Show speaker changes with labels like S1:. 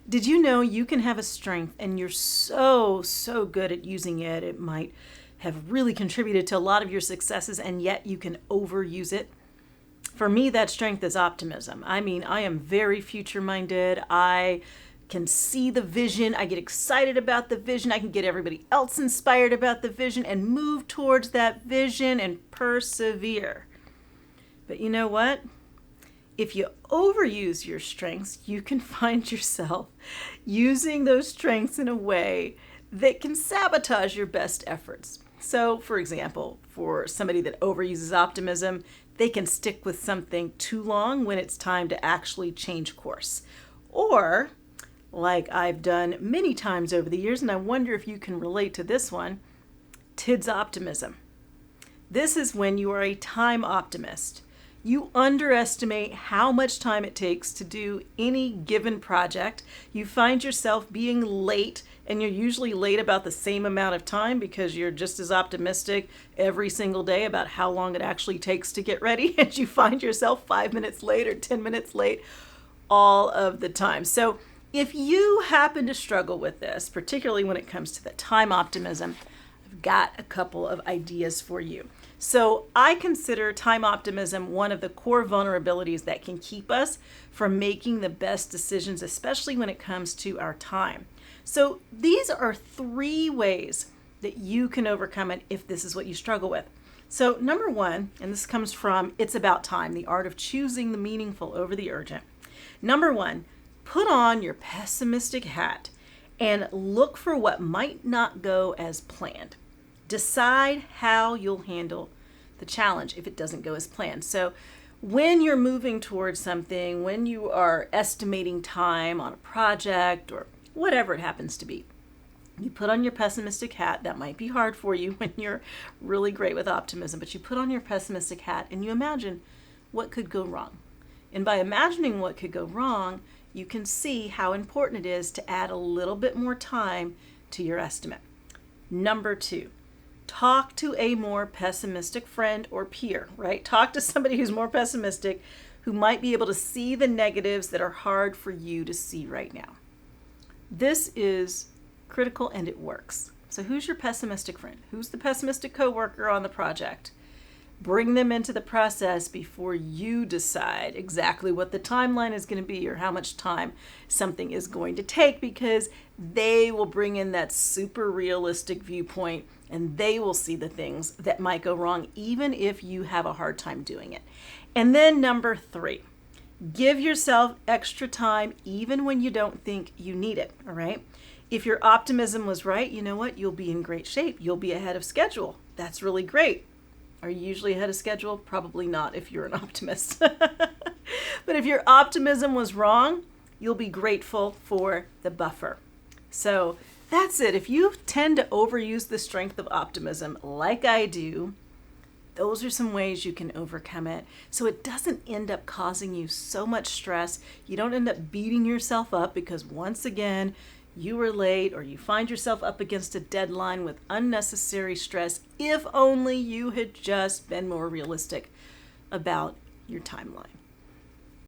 S1: Did you know you can have a strength and you're so good at using it? It might have really contributed to a lot of your successes, and yet you can overuse it. For me, that strength is optimism. I mean, I am very future minded. I can see the vision. I get excited about the vision. I can get everybody else inspired about the vision and move towards that vision and persevere. But you know what? If you overuse your strengths, you can find yourself using those strengths in a way that can sabotage your best efforts. So, for example, for somebody that overuses optimism, they can stick with something too long when it's time to actually change course. Or, like I've done many times over the years, and I wonder if you can relate to this one, TIDS optimism. This is when you are a time optimist. You underestimate how much time it takes to do any given project. You find yourself being late, and you're usually late about the same amount of time because you're just as optimistic every single day about how long it actually takes to get ready. And you find yourself 5 minutes late or 10 minutes late all of the time. So if you happen to struggle with this, particularly when it comes to the time optimism, I've got a couple of ideas for you. So I consider time optimism one of the core vulnerabilities that can keep us from making the best decisions, especially when it comes to our time. So these are 3 ways that you can overcome it if this is what you struggle with. So number 1, and this comes from It's About Time, the art of choosing the meaningful over the urgent. Number 1, put on your pessimistic hat and look for what might not go as planned. Decide how you'll handle the challenge if it doesn't go as planned. So when you're moving towards something, when you are estimating time on a project or whatever it happens to be, you put on your pessimistic hat. That might be hard for you when you're really great with optimism, but you put on your pessimistic hat and you imagine what could go wrong. And by imagining what could go wrong, you can see how important it is to add a little bit more time to your estimate. Number 2, talk to a more pessimistic friend or peer, right? Talk to somebody who's more pessimistic, who might be able to see the negatives that are hard for you to see right now. This is critical and it works. So who's your pessimistic friend? Who's the pessimistic coworker on the project? Bring them into the process before you decide exactly what the timeline is going to be or how much time something is going to take, because they will bring in that super realistic viewpoint and they will see the things that might go wrong even if you have a hard time doing it. And then number 3, give yourself extra time even when you don't think you need it, all right? If your optimism was right, you know what? You'll be in great shape. You'll be ahead of schedule. That's really great. Are you usually ahead of schedule? Probably not if you're an optimist. But if your optimism was wrong, you'll be grateful for the buffer. So that's it. If you tend to overuse the strength of optimism like I do, those are some ways you can overcome it so it doesn't end up causing you so much stress. You don't end up beating yourself up because once again, you were late or you find yourself up against a deadline with unnecessary stress. If only you had just been more realistic about your timeline.